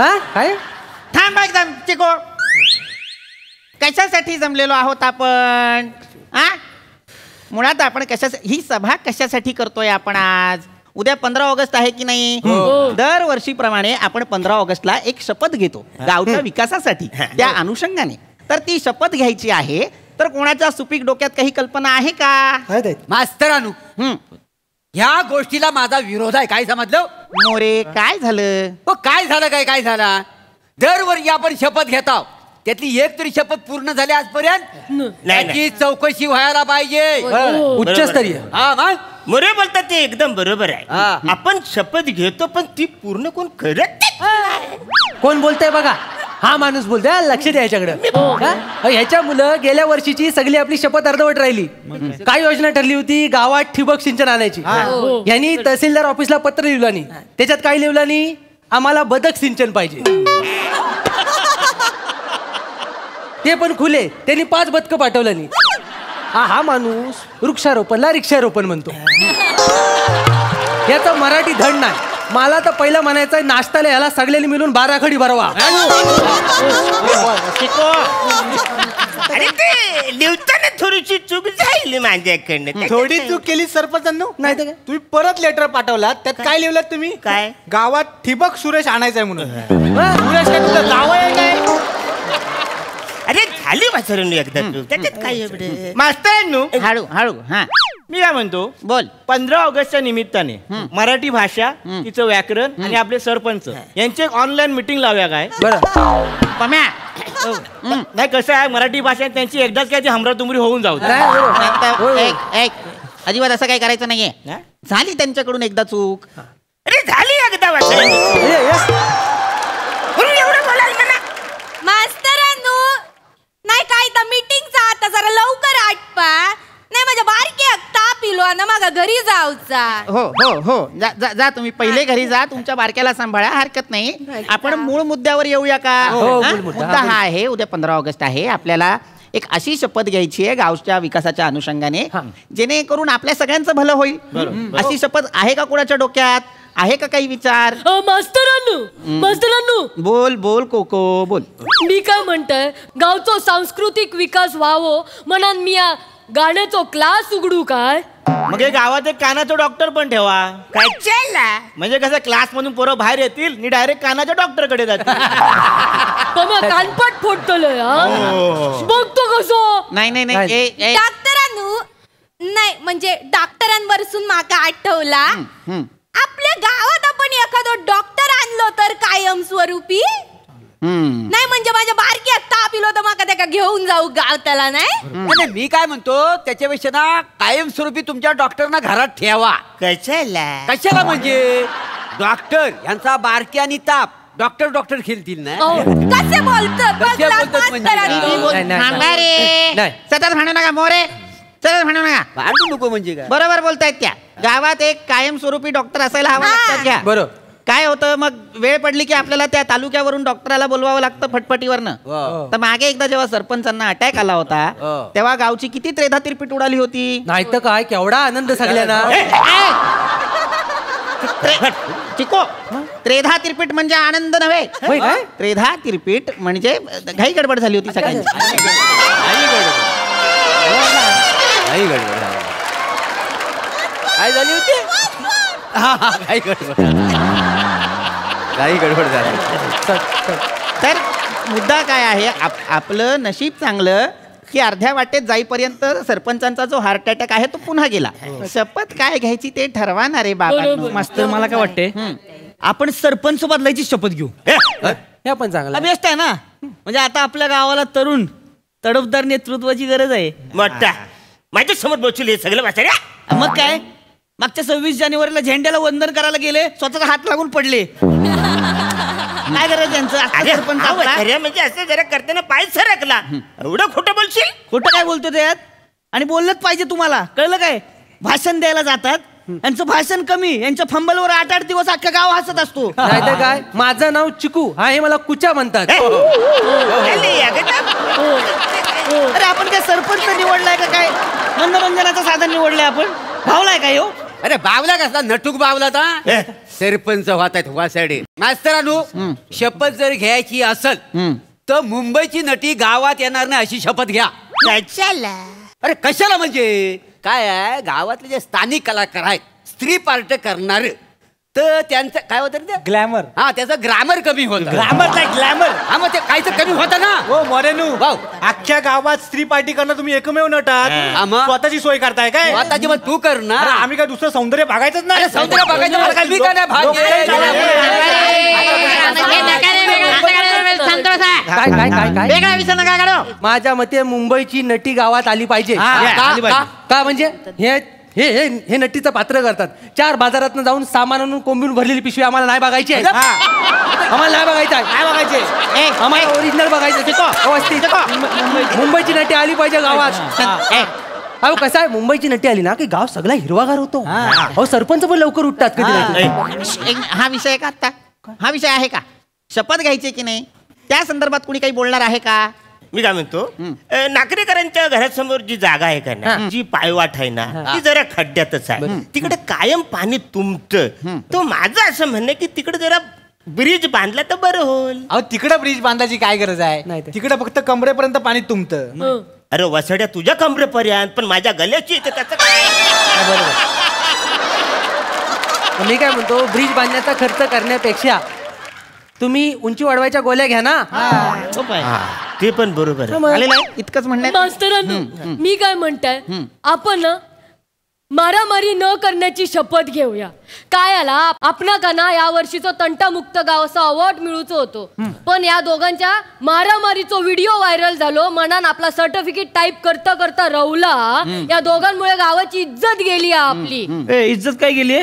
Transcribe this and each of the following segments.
काय थांब एकदम चिको. कशासाठी जमलेलो आहोत आपण? मुळात आपण ही सभा कशासाठी करतोय आपण आज? उद्या 15 ऑगस्ट आहे की नाही? दरवर्षीप्रमाणे आपण 15 ऑगस्टला एक शपथ घेतो गावच्या विकासासाठी. त्या अनुषंगाने तर ती शपथ घ्यायची आहे. तर कोणाच्या सुपीक डोक्यात काही कल्पना आहे का? मास्तरानू, ह्या गोष्टीला माझा विरोध आहे. काय समजलं? मोरे काय झालं? काय झालं? काय झालं? दरवर्षी आपण शपथ घेतो, त्यातली एक तरी शपथ पूर्ण झाली आजपर्यंत? त्याची चौकशी व्हायला पाहिजे, उच्चस्तरीय. मोरे बोलतात ते एकदम बरोबर आहे. आपण शपथ घेतो पण ती पूर्ण कोण करत? कोण बोलतंय बघा? हा माणूस बोलतोय. लक्ष द्या याच्याकडे. ह्याच्या मुलं गेल्या वर्षीची सगळी आपली शपथ अर्धवट राहिली. काय योजना ठरली होती? गावात ठिबक सिंचन आणायची. यांनी तहसीलदार ऑफिसला पत्र लिहिलं नाही. त्याच्यात काय लिहिलं नाही? आम्हाला बदक सिंचन पाहिजे. ते पण खुले. त्यांनी 5 बदकं पाठवलं नाही. हा माणूस वृक्षारोपणला रिक्षारोपण म्हणतो. याचा मराठी धड नाही. मला तर पहिलं म्हणायचं नाश्त्याला याला सगळ्यांनी मिळून 12 खडी भरवा. अरे ते लिहिताना थोडीशी चूक झाली माझ्याकडनं. थोडी चूक केली सरपंचांनो. नाही तर काय? तुम्ही परत लेटर पाठवलात. त्यात काय लिहिलं तुम्ही? काय? गावात ठिबक सुरेश आणायचंय म्हणून. सुरेश काय तुझं गाव आहे काय? अरे झाली वासरून एकदा चूक, त्याच्यात काय एवढं? मास्तरांनो हळू हळू. मी काय म्हणतो, बोल. 15 ऑगस्टच्या निमित्ताने मराठी भाषा, तिचं व्याकरण आणि आपले सरपंच यांची एक ऑनलाईन मीटिंग लावूया काय? पम्या नाही कसं आहे, मराठी भाषा त्यांची एकदाच काय ती हमरातुमरी होऊन जाऊ. अजिबात असं काही करायचं नाहीये. झाली त्यांच्याकडून एकदा चूक. अरे झाली एकदा वासरून. एवढं बोलाल म्हणा. मास्तरांनो नाही काय तर मीटिंगचा आता जरा लवकर आटपा. नाही माझ्या बारकी ताप इलो ना मागा घरी जाऊचा. हो हो हो जा तुम्ही पहिले घरी जा. तुमच्या बारक्याला सांभाळा, हरकत नाही. आपण मूळ मुद्द्यावर येऊया का? मुद्दा हा आहे, उद्या 15 ऑगस्ट आहे. आपल्याला एक अशी शपथ घ्यायची आहे गावच्या विकासाच्या अनुषंगाने, जेणेकरून आपल्या सगळ्यांचं भलं होईल. अशी शपथ आहे का कोणाच्या डोक्यात? आहे का काही विचार? मास्तरांनो बोल बोल कोको बोल. मी काय म्हणतोय, गावचो सांस्कृतिक विकास व्हावो म्हणून मी या गाण्याचो क्लास उघडू काय? मग गावात एक कानाचा डॉक्टर पण ठेवा. काय चालला? म्हणजे कसं क्लास मधून पोरं बाहेर येतील आणि डायरेक्ट कानाच्या डॉक्टर कडे जातील. कानपट फोडतोय. बघतो कसो. नाही डॉक्टरांनो नाही म्हणजे डॉक्टरांवरसून माका आठवला, आपल्या गावात आपण एखादा डॉक्टर आणलो तर कायमस्वरूपी. नाही म्हणजे माझ्या बारकी ताप इलो तर माका त्याला घेऊन जाऊ गावताला. नाही मी काय म्हणतो, त्याच्यापेक्षा ना कायमस्वरूपी तुमच्या डॉक्टरना घरात ठेवा. कशाला म्हणजे डॉक्टर यांचा बारकी आणि ताप डॉक्टर खेळतील ना. कसे बोलतात सतत म्हणू नका मोरे, सतत म्हणू नका. भांडू नको म्हणजे काय? बरोबर बोलतायत त्या. गावात एक कायमस्वरूपी डॉक्टर असायला हवा. लक्षात घ्या. बरोबर. काय होतं मग वेळ पडली की आपल्याला त्या तालुक्यावरून डॉक्टराला बोलवावं लागतं फटफटीवरनं. तर मागे एकदा जेव्हा सरपंचांना अटॅक आला होता तेव्हा गावची किती त्रेधा तिरपीट उडाली होती. नाही तर काय, केवढा आनंद सगळ्यांना. चिको, त्रेधा तिरपीट म्हणजे आनंद नव्हे. त्रेधा तिरपीट म्हणजे घाई गडबड झाली होती सगळ्यांची. काय झाली होती? काही गडबड झाली. तर मुद्दा काय आहे, आपलं नशीब चांगलं की अर्ध्या वाटेत जाईपर्यंत सरपंचांचा जो हार्ट अटॅक आहे तो पुन्हा गेला. शपथ काय घ्यायची ते ठरवाना रे बाबा. मास्तर मला काय वाटते, आपण सरपंच बदलायची शपथ घेऊ. हे पण चांगला बेस्ट आहे ना. म्हणजे आता आपल्या गावाला तरुण तडफदार नेतृत्वाची गरज आहे. मोठा माझ्या समोर बसले हे सगळं वाचाड्या. मग काय, मागच्या 26 जानेवारीला झेंड्याला वंदन करायला गेले, स्वतःचा हात लागून पडले. काय करायचं त्यांचं? म्हणजे असं जरा करताना पाय सरकला. एवढं खोटं बोलशील? खोटं काय बोलतो त्यात? आणि बोललंच पाहिजे तुम्हाला, कळलं काय? भाषण द्यायला जातात, यांचं भाषण कमी, यांच्या फंबलवर 8-8 दिवस अख्खा गाव हसत असतो. नाही तर काय, माझं नाव चिकू, हा हे मला कुचा म्हणतात. अरे आपण काय सरपंच निवडलाय का काय? मनोरंजनाचं साधन निवडलंय आपण? भावलाय काय हो? अरे बावला कसला नटूक बावला आता सरपंच होतात वासाडे. मास्तरानू शपथ जर घ्यायची असल तर मुंबईची नटी गावात येणार नाही अशी शपथ घ्या. कशाला? अरे कशाला म्हणजे काय आहे, गावातले जे स्थानिक कलाकार आहेत स्त्री पार्ट करणार तर त्यांचं काय होतं ते ग्लॅमर. हा त्याचं ग्रामर कमी होतं. ग्लॅमर नाही ग्लॅमर. हा मग ते काहीच कमी होतं ना. हो मोरेनू वाव. अख्ख्या गावात स्त्री पार्टी करणं तुम्ही एकमेव नट हा, आहात. मग? स्वतःची सोय करताय काय? स्वतःची मग तू कर ना. अरे आम्ही काय दुसरं सौंदर्य बघायचंच नाही. अरे सौंदर्य बघायचं मला काय मी काय नाही भाग घे. काय काय काय काय वेगळा विषय नका काढू. माझ्या मते मुंबईची नटी गावात आली पाहिजे. आली पाहिजे. का म्हणजे हे हे हे हे नटीचं पात्र करतात. 4 बाजारात जाऊन सामान आणून कोंबून भरलेली पिशवी आम्हाला नाही बघायची आहे. आम्हाला नाही बघायचं आहे. काय बघायचे? आम्हाला ओरिजिनल बघायचं. मुंबईची नटी आली पाहिजे गावात. अहो कसं आहे, मुंबईची नटी आली ना की गाव सगळा हिरवागार होतो. अहो सरपंच पण लवकर उठतात कधी. हा विषय का आता? हा विषय आहे का? शपथ घ्यायची की नाही त्या संदर्भात कुणी काही बोलणार आहे का? मी काय म्हणतो, नागरिकांच्या घरासमोर जी जागा आहे का ना, जी पायवाट आहे ना, ती जरा खड्ड्यातच आहे. तिकडे कायम पाणी तुंबतं. तो माझं असं म्हणणं की तिकडे जरा ब्रिज बांधला तर बरं होईल. अहो तिकडे ब्रिज बांधायची काय गरज नाही आहे? ते. तिकडे फक्त कमरेपर्यंत पाणी तुंबतं. अरे वसड्या तुझ्या कमरेपर्यंत, पण माझ्या गल्याची येते त्याचं काय? मी काय म्हणतो, ब्रिज बांधण्याचा खर्च करण्यापेक्षा तुम्ही उंची वाढवायच्या गोल्या घ्या ना. ते पण बरोबर आहे. आलेलं आहे इतकंच म्हणणं. मास्तरांनो, मी काय म्हणताय, आपण ना मारामारी न करण्याची शपथ घेऊया. काय आला आपणा का ना या वर्षीचं तंटामुक्त गाव असं अवॉर्ड मिळूच होतो, पण या दोघांच्या मारामारीचो व्हिडिओ व्हायरल झालो. मनान आपला सर्टिफिकेट टाईप करता करता रवला. या दोघांमुळे गावाची इज्जत गेली आपली. इज्जत काय गेली?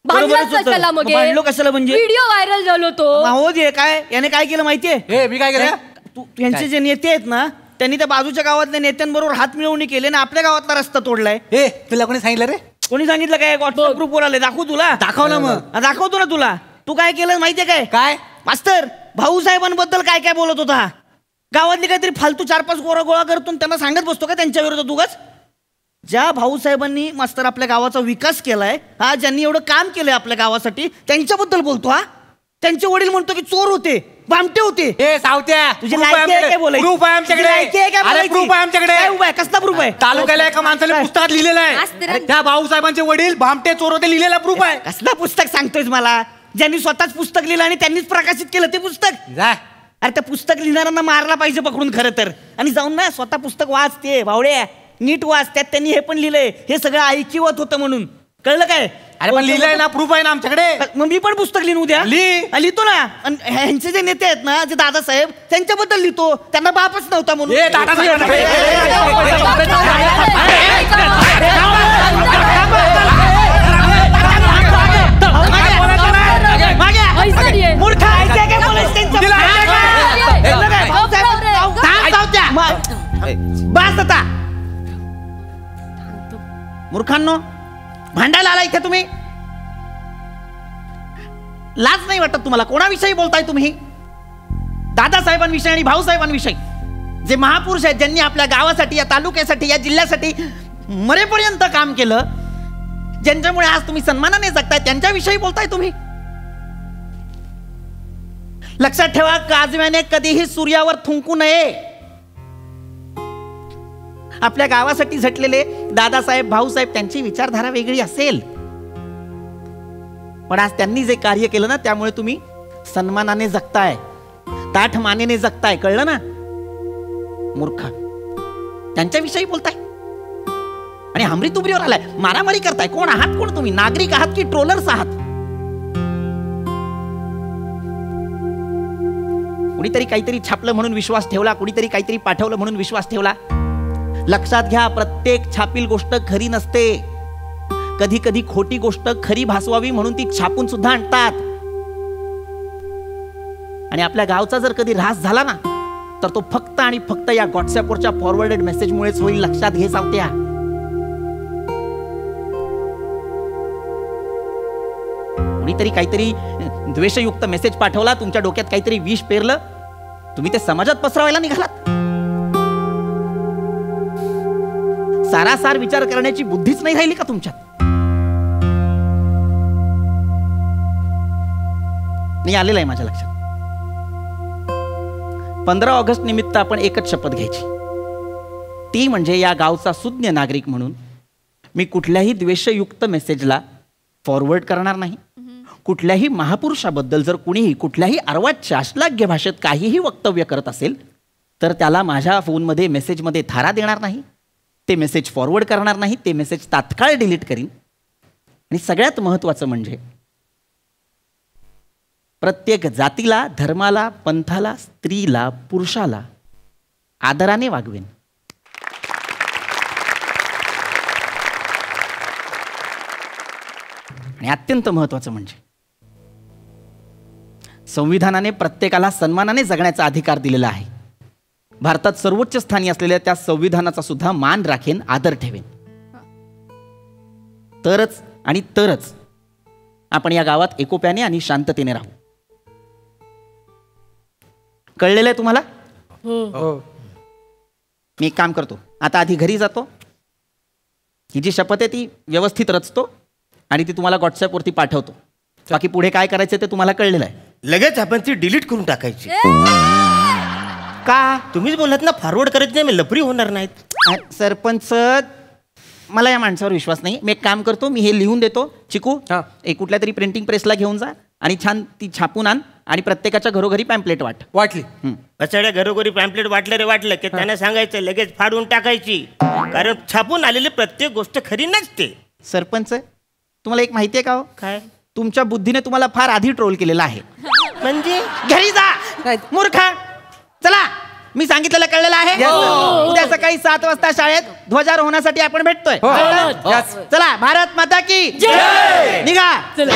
भांडलाच कशाला मग? भांडलो कशाला म्हणजे? व्हिडिओ व्हायरल झालो तो. हो दे काय याने काय केलं माहितीये? मी काय केलं? यांचे जे नेते आहेत ना त्यांनी त्या बाजूच्या गावातल्या नेत्यांबरोबर हात मिळवणी केली ना आपल्या गावातला रस्ता तोडलाय. तुला कोणी सांगितलं रे? कोणी सांगितलं काय? व्हॉट्सअप ग्रुपवर आले. दाखवू तुला? दाखव ना मग. दाखवतो ना तुला. तू काय केलं माहितीये काय? काय? मास्तर भाऊसाहेबांबद्दल काय काय बोलत होता? गावातली काहीतरी फालतू 4-5 गोळा करतो त्यांना सांगत बसतो का त्यांच्या विरोधात उगाच? ज्या भाऊसाहेबांनी मास्तर आपल्या गावाचा विकास केलाय, हा ज्यांनी एवढं काम केलंय आपल्या गावासाठी, त्यांच्याबद्दल बोलतो. हा त्यांचे वडील म्हणतो की चोर होते, भामटे होते. हे सावत्या, तुझी लायकी आहे काय बोलायची? प्रूफ आहे आमच्याकडे. लायकी आहे काय बोलायची? प्रूफ आहे आमच्याकडे. काय उभा आहे? कसला प्रूफ आहे? तालुक्याला एका माणसाने पुस्तकात लिहिलेलं आहे, मास्तरांनो. त्या भाऊसाहेबांचे वडील भामटे चोर होते, लिहिलेला प्रूफ आहे. कसलं पुस्तक सांगतोयस मला? ज्यांनी स्वतःच पुस्तक लिहिलं आणि त्यांनीच प्रकाशित केलं ते पुस्तक. जा. अरे त्या पुस्तक लिहिणाऱ्यांना मारला पाहिजे पकडून खरं तर. आणि जाऊन ना स्वतः पुस्तक वाचते भावड्या, नीट वाच. त्यात त्यांनी हे पण लिहिलंय, हे सगळं ऐकिवत होतं म्हणून. कळलं काय? अरे पण लिहिलंय ना, प्रूफ आहे ना आमच्याकडे. मग मी पण पुस्तक लिहून उद्या लिहितो ना. आणि ह्यांचे जे नेते आहेत ना, जे दादासाहेब, त्यांच्याबद्दल लिहितो. त्यांना बापच नव्हता म्हणून. हे दादासाहेब मूर्ख ऐकाय काय बोलायचं त्यांचं? बस आता मूर्खांनो, भांडायला आला इथे तुम्ही? लाज नाही वाटत तुम्हाला? कोणाविषयी बोलताय तुम्ही? दादासाहेबांविषयी आणि भाऊसाहेबांविषयी, जे महापुरुष आहेत, ज्यांनी आपल्या गावासाठी, या तालुक्यासाठी, या जिल्ह्यासाठी मरेपर्यंत काम केलं, ज्यांच्यामुळे आज तुम्ही सन्मानाने जगताय, त्यांच्याविषयी बोलताय तुम्ही? लक्षात ठेवा, काजव्याने कधीही सूर्यावर थुंकू नये. आपल्या गावासाठी झटलेले दादासाहेब, भाऊसाहेब, त्यांची विचारधारा वेगळी असेल, पण आज त्यांनी जे कार्य केलं ना, त्यामुळे तुम्ही सन्मानाने जगताय, ताठ मानेने जगताय. कळलं ना? मूर्ख, त्यांच्याविषयी बोलताय आणि हमरी तुमरीवर आलाय, मारामारी करताय. कोण आहात? कोण तुम्ही? नागरिक आहात की ट्रोलर्स आहात? कुणीतरी काहीतरी छापलं म्हणून विश्वास ठेवला, कुणीतरी काहीतरी पाठवलं म्हणून विश्वास ठेवला. लक्षात घ्या, प्रत्येक छापील गोष्ट खरी नसते. कधी कधी खोटी गोष्ट खरी भासवावी म्हणून ती छापून सुद्धा आणतात. आणि आपल्या गावचा जर कधी ऱ्हास झाला ना, तर तो फक्त आणि फक्त या व्हॉट्सअपवरच्या फॉरवर्डेड मेसेजमुळेच होईल. लक्षात घे सावत्या. कुणीतरी काहीतरी द्वेषयुक्त मेसेज पाठवला, तुमच्या डोक्यात काहीतरी विष पेरलं, तुम्ही ते समाजात पसरवायला निघालात. सारासार विचार करण्याची बुद्धीच नाही राहिली का तुमच्यात? नाही आलेलं आहे माझ्या लक्षात. 15 ऑगस्ट निमित्त आपण एकच शपथ घ्यायची, ती म्हणजे या गावचा सुज्ञ नागरिक म्हणून मी कुठल्याही द्वेषयुक्त मेसेजला फॉरवर्ड करणार नाही. कुठल्याही महापुरुषाबद्दल जर कुणीही कुठल्याही अर्वाच्य अश्लाघ्य भाषेत काहीही वक्तव्य करत असेल तर त्याला माझ्या फोनमध्ये मेसेजमध्ये थारा देणार नाही, ते मेसेज फॉरवर्ड करणार नाही, ते मेसेज तात्काळ डिलीट करीन. आणि सगळ्यात महत्त्वाचं म्हणजे प्रत्येक जातीला, धर्माला, पंथाला, स्त्रीला, पुरुषाला आदराने वागवेन. आणि अत्यंत महत्त्वाचं म्हणजे संविधानाने प्रत्येकाला सन्मानाने जगण्याचा अधिकार दिलेला आहे. भारतात सर्वोच्च स्थानी असलेल्या त्या संविधानाचा सुद्धा मान राखेन, आदर ठेवेन. तरच आपण या गावात एकोप्याने आणि शांततेने राहू. कळलेलं आहे तुम्हाला? मी एक काम करतो, आता आधी घरी जातो, ही जी शपथ आहे ती व्यवस्थित रचतो आणि ती तुम्हाला व्हॉट्सअपवरती पाठवतो. बाकी पुढे काय करायचं ते तुम्हाला कळलेलं आहे. लगेच आपण ती डिलीट करून टाकायची. का? तुम्हीच बोलत ना फॉरवर्ड करायची नाही, मी लपरी होणार नाहीत. सरपंच, मला या माणसावर विश्वास नाही. मी एक काम करतो, मी हे लिहून देतो. चिकू, एक कुठल्या तरी प्रिंटिंग प्रेसला घेऊन जा आणि छान ती छापून आण आणि प्रत्येकाच्या घरोघरी पॅम्पलेट वाटली. सगळ्या घरोघरी पॅम्पलेट वाटलं की त्यांना सांगायचं लगेच फाडून टाकायची, कारण छापून आलेली प्रत्येक गोष्ट खरी नसते. सरपंच, तुम्हाला एक माहिती आहे का हो? काय? तुमच्या बुद्धीने तुम्हाला फार आधी ट्रोल केलेला आहे. म्हणजे घरी जा मूर्खा. चला, मी सांगितलेलं कळलेलं आहे. उद्या सकाळी 7 वाजता शाळेत ध्वजारोहणासाठी आपण भेटतोय. चला, भारत माता की जय. निघा. चला.